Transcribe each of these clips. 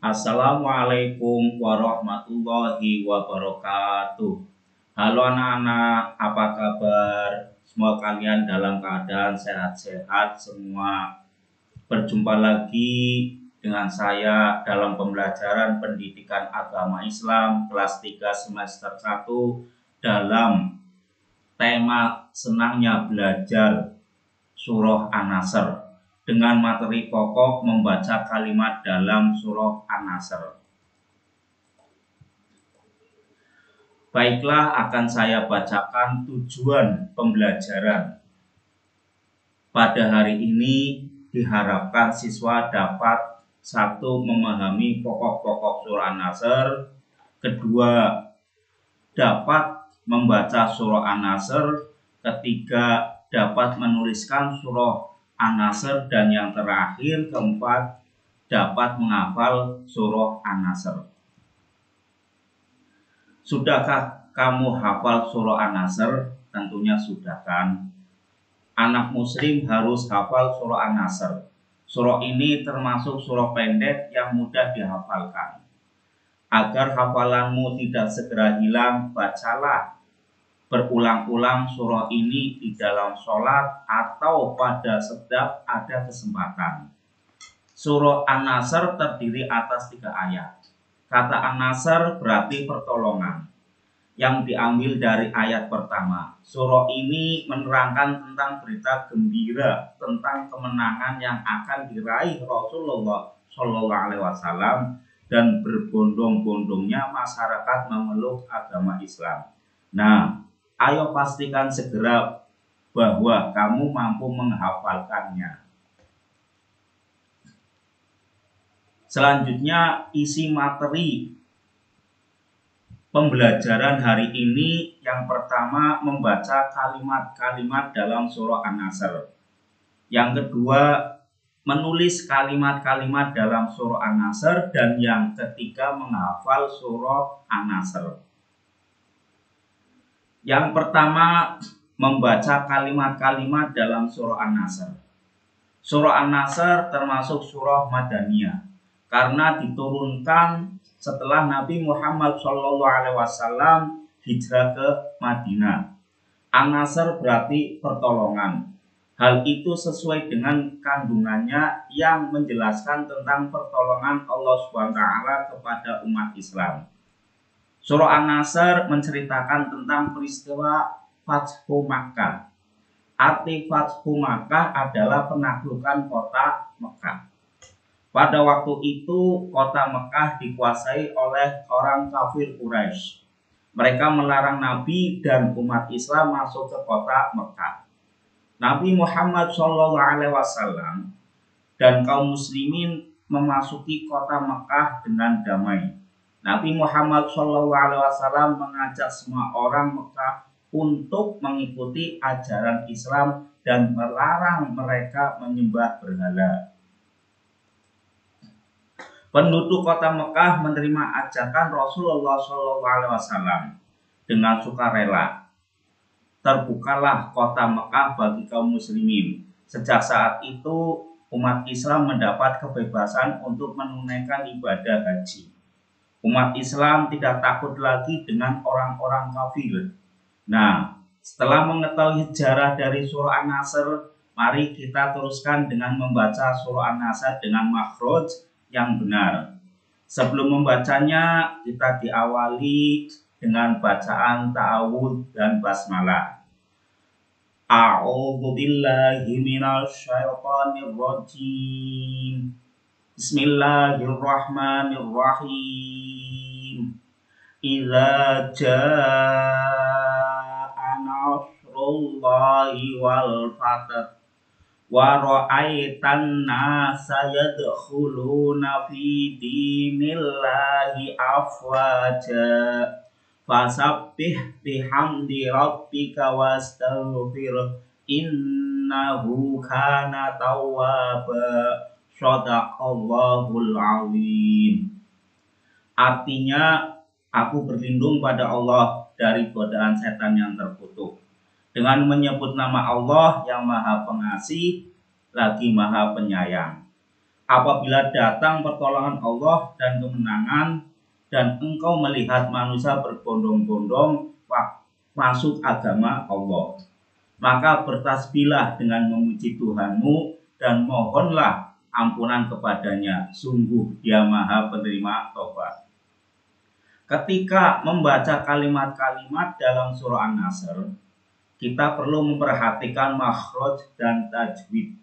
Assalamualaikum warahmatullahi wabarakatuh. Halo anak-anak, apa kabar? Semua kalian dalam keadaan sehat-sehat semua. Berjumpa lagi dengan saya dalam pembelajaran pendidikan agama Islam kelas 3 semester 1 dalam tema senangnya belajar surah An-Nasr dengan materi pokok membaca kalimat dalam surah An-Nasr. Baiklah, akan saya bacakan tujuan pembelajaran. Pada hari ini diharapkan siswa dapat satu, memahami pokok-pokok surah An-Nasr. Kedua, dapat membaca surah An-Nasr. Ketiga, dapat menuliskan surah An-Nasr, dan yang terakhir keempat, dapat menghafal surah An-Nasr. Sudahkah kamu hafal surah An-Nasr? Tentunya sudah kan? Anak muslim harus hafal surah An-Nasr. Surah ini termasuk surah pendek yang mudah dihafalkan. Agar hafalanmu tidak segera hilang, bacalah berulang-ulang surah ini di dalam sholat atau pada setiap ada kesempatan. Surah An-Nasr terdiri atas 3 ayat. Kata An-Nasr berarti pertolongan, yang diambil dari ayat pertama. Surah ini menerangkan tentang berita gembira tentang kemenangan yang akan diraih Rasulullah SAW dan berbondong-bondongnya masyarakat memeluk agama Islam. Nah, ayo pastikan segera bahwa kamu mampu menghafalkannya. Selanjutnya, isi materi pembelajaran hari ini. Yang pertama, membaca kalimat-kalimat dalam surah An-Nasr. Yang kedua, menulis kalimat-kalimat dalam surah An-Nasr. Dan yang ketiga, menghafal surah An-Nasr. Yang pertama, membaca kalimat-kalimat dalam surah An-Nasr. Surah An-Nasr termasuk surah Madaniyah karena diturunkan setelah Nabi Muhammad SAW hijrah ke Madinah. An-Nasr berarti pertolongan. Hal itu sesuai dengan kandungannya yang menjelaskan tentang pertolongan Allah SWT kepada umat Islam. Surah An-Nasr menceritakan tentang peristiwa Fathu Makkah. Arti Fathu Makkah adalah penaklukan kota Mekah. Pada waktu itu kota Mekah dikuasai oleh orang kafir Quraisy. Mereka melarang Nabi dan umat Islam masuk ke kota Mekah. Nabi Muhammad SAW dan kaum muslimin memasuki kota Mekah dengan damai. Nabi Muhammad SAW mengajak semua orang Mekah untuk mengikuti ajaran Islam dan melarang mereka menyembah berhala. Penduduk kota Mekah menerima ajakan Rasulullah SAW dengan sukarela. Terbukalah kota Mekah bagi kaum muslimin. Sejak saat itu umat Islam mendapat kebebasan untuk menunaikan ibadah haji. Umat Islam tidak takut lagi dengan orang-orang kafir. Nah, setelah mengetahui sejarah dari surah An-Nasr, mari kita teruskan dengan membaca surah An-Nasr dengan makhraj yang benar. Sebelum membacanya, kita diawali dengan bacaan ta'awudz dan basmalah. A'udzu billahi minasy syaithanir rajim. Bismillahirrahmanirrahim. Idza jaa nasrullahi wal fath wa ra'aitan nasa yadkhuluna fi dinillahi afwaja fasabbih bihamdi rabbika wastaghfir innahu kana tawwaba. Shadaqallahul azim. Artinya, aku berlindung pada Allah dari godaan setan yang terkutuk. Dengan menyebut nama Allah yang Maha Pengasih lagi Maha Penyayang. Apabila datang pertolongan Allah dan kemenangan, dan engkau melihat manusia berbondong-bondong masuk agama Allah, maka bertasbihlah dengan memuji Tuhanmu dan mohonlah ampunan kepadanya. Sungguh Dia Maha Penerima Taubat. Ketika membaca kalimat-kalimat dalam surah An-Nasr, kita perlu memperhatikan makhraj dan tajwid.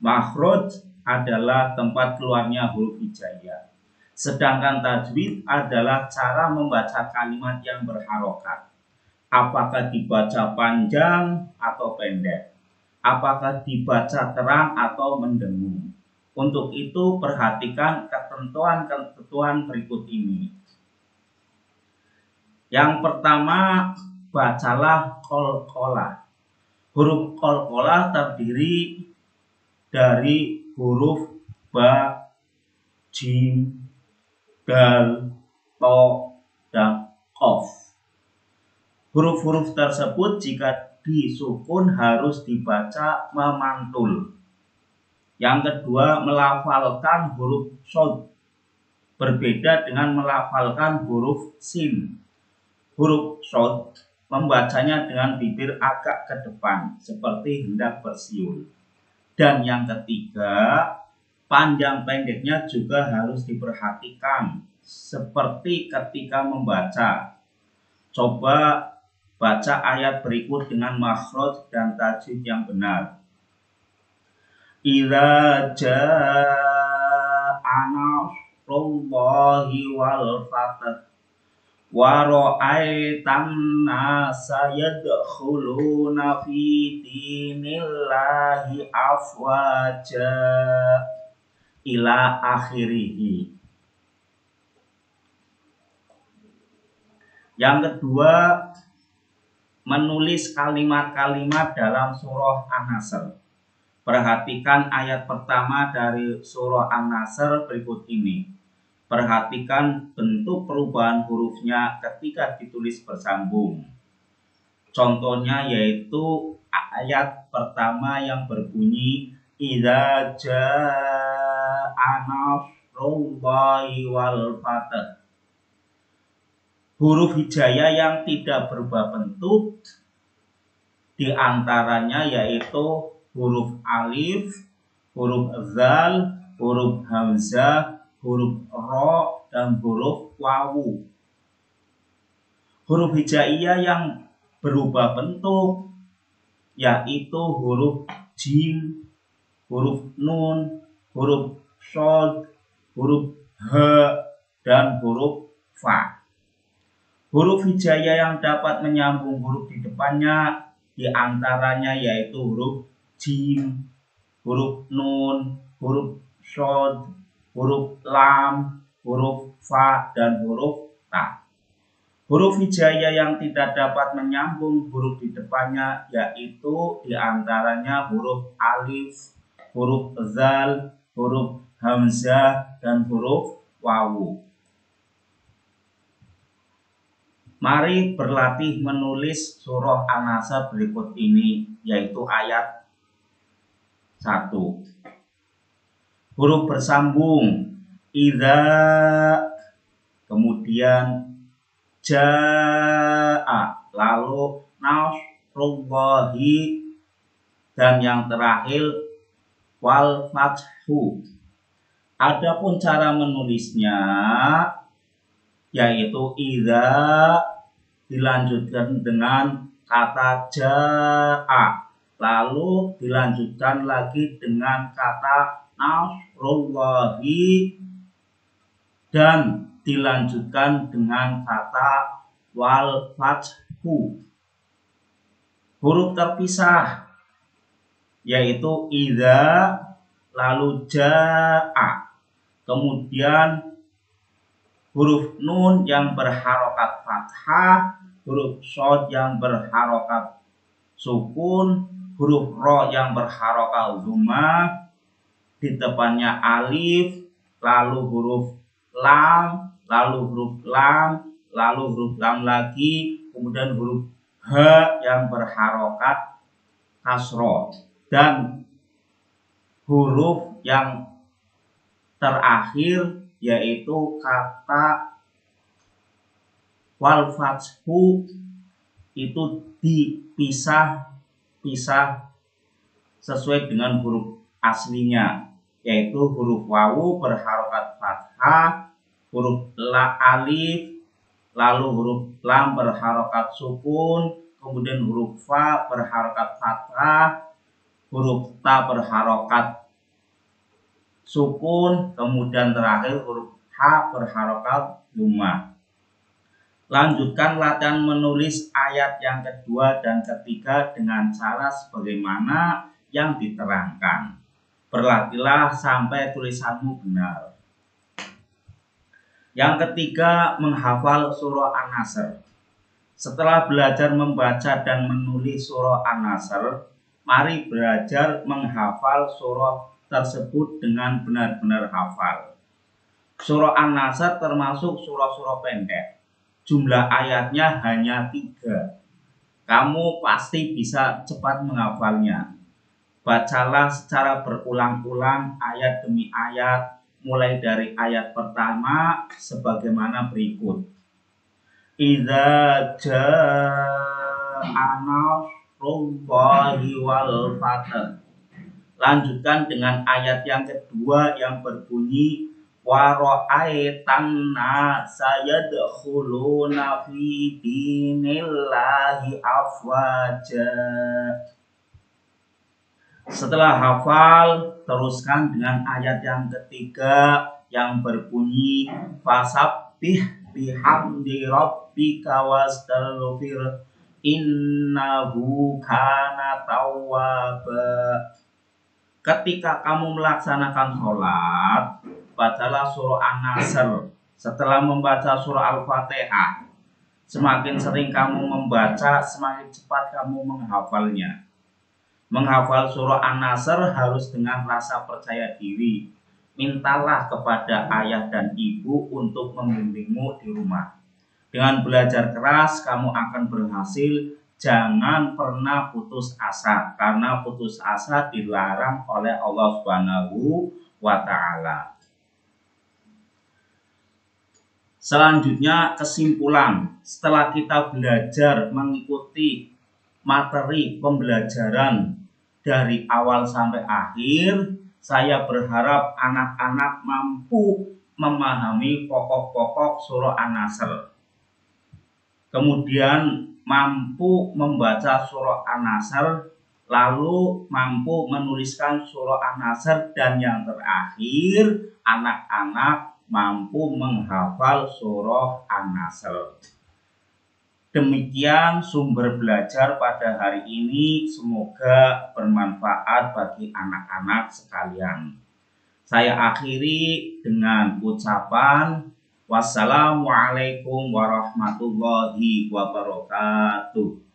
Makhraj adalah tempat keluarnya huruf hijaiyah, sedangkan tajwid adalah cara membaca kalimat yang berharokat. Apakah dibaca panjang atau pendek? Apakah dibaca terang atau mendengung? Untuk itu perhatikan ketentuan-ketentuan berikut ini. Yang pertama, bacalah qalqalah. Huruf qalqalah terdiri dari huruf ba, jim, dal, to, dan qaf. Huruf-huruf tersebut jika disukun harus dibaca memantul. Yang kedua, melafalkan huruf shod. Berbeda dengan melafalkan huruf sin. Huruf shod membacanya dengan bibir agak ke depan, seperti hendak bersiul. Dan yang ketiga, panjang pendeknya juga harus diperhatikan, seperti ketika membaca. Coba baca ayat berikut dengan makhraj dan tajwid yang benar. Idza jaa nasrullahi wal fath wa ra'aitan nasa yadkhuluna fi dinillahi afwaja ila akhirih. Yang kedua, menulis kalimat-kalimat dalam surah An-Nasr. Perhatikan ayat pertama dari surah An-Nasr berikut ini. Perhatikan bentuk perubahan hurufnya ketika ditulis bersambung. Contohnya yaitu ayat pertama yang berbunyi idza jaa nasrullahi wal fath. Huruf hijaiyah yang tidak berubah bentuk diantaranya yaitu huruf alif, huruf zal, huruf hamzah, huruf ro, dan huruf wawu. Huruf hijaiyah yang berubah bentuk yaitu huruf jim, huruf nun, huruf shod, huruf h, dan huruf fa. Huruf hijaiyah yang dapat menyambung huruf di depannya diantaranya yaitu huruf jim, huruf nun, huruf shod, huruf lam, huruf fa, dan huruf ta. Huruf hijaiyah yang tidak dapat menyambung huruf di depannya yaitu diantaranya huruf alif, huruf zal, huruf hamzah, dan huruf wawu. Mari berlatih menulis surah An-Nasr berikut ini, yaitu ayat 1. Huruf bersambung idza, kemudian jaa, lalu nasrullahi, dan yang terakhir wal fathu. Adapun cara menulisnya yaitu idza dilanjutkan dengan kata jaa, lalu dilanjutkan lagi dengan kata nasrullahi, dan dilanjutkan dengan kata wal fathu. Huruf terpisah yaitu idza, lalu jaa, kemudian huruf nun yang berharokat fathah, huruf shod yang berharokat sukun, huruf ro yang berharokat dhammah, di depannya alif, lalu huruf lam, lalu huruf lam, lalu huruf lam lagi, kemudian huruf h yang berharokat kasroh, dan huruf yang terakhir yaitu kata wal fathu itu dipisah sesuai dengan huruf aslinya, yaitu huruf wawu berharokat fathah, huruf la alif, lalu huruf lam berharokat sukun, kemudian huruf fa berharokat fathah, huruf ta berharokat sukun, kemudian terakhir huruf H berharokat dhammah. Lanjutkan latihan menulis ayat yang kedua dan ketiga dengan cara sebagaimana yang diterangkan. Berlatihlah sampai tulisanmu benar. Yang ketiga, menghafal surah An-Nasr. Setelah belajar membaca dan menulis surah An-Nasr, mari belajar menghafal surah tersebut dengan benar-benar hafal. Surah An-Nasr termasuk surah-surah pendek. Jumlah ayatnya hanya 3. Kamu pasti bisa cepat menghafalnya. Bacalah secara berulang-ulang ayat demi ayat, mulai dari ayat pertama sebagaimana berikut. Idza jaa'a nasrullahi wal fath. Lanjutkan dengan ayat yang kedua yang berbunyi wa ra'aitan nasa yadkhuluna fi dinillahi afwaja. Setelah hafal, teruskan dengan ayat yang ketiga yang berbunyi fasabbih bihamdi rabbika wastaghfir innahu kana tawwaba. Ketika kamu melaksanakan sholat, bacalah surah An-Nasr setelah membaca surah Al-Fatihah. Semakin sering kamu membaca, semakin cepat kamu menghafalnya. Menghafal surah An-Nasr harus dengan rasa percaya diri. Mintalah kepada ayah dan ibu untuk membimbingmu di rumah. Dengan belajar keras, kamu akan berhasil. Jangan pernah putus asa, karena putus asa dilarang oleh Allah Subhanahu wa Ta'ala. Selanjutnya, kesimpulan. Setelah kita belajar mengikuti materi pembelajaran dari awal sampai akhir, saya berharap anak-anak mampu memahami pokok-pokok surah An-Nasr. Kemudian mampu membaca surah An-Nasr, lalu mampu menuliskan surah An-Nasr, dan yang terakhir anak-anak mampu menghafal surah An-Nasr. Demikian sumber belajar pada hari ini, semoga bermanfaat bagi anak-anak sekalian. Saya akhiri dengan ucapan wassalamualaikum warahmatullahi wabarakatuh.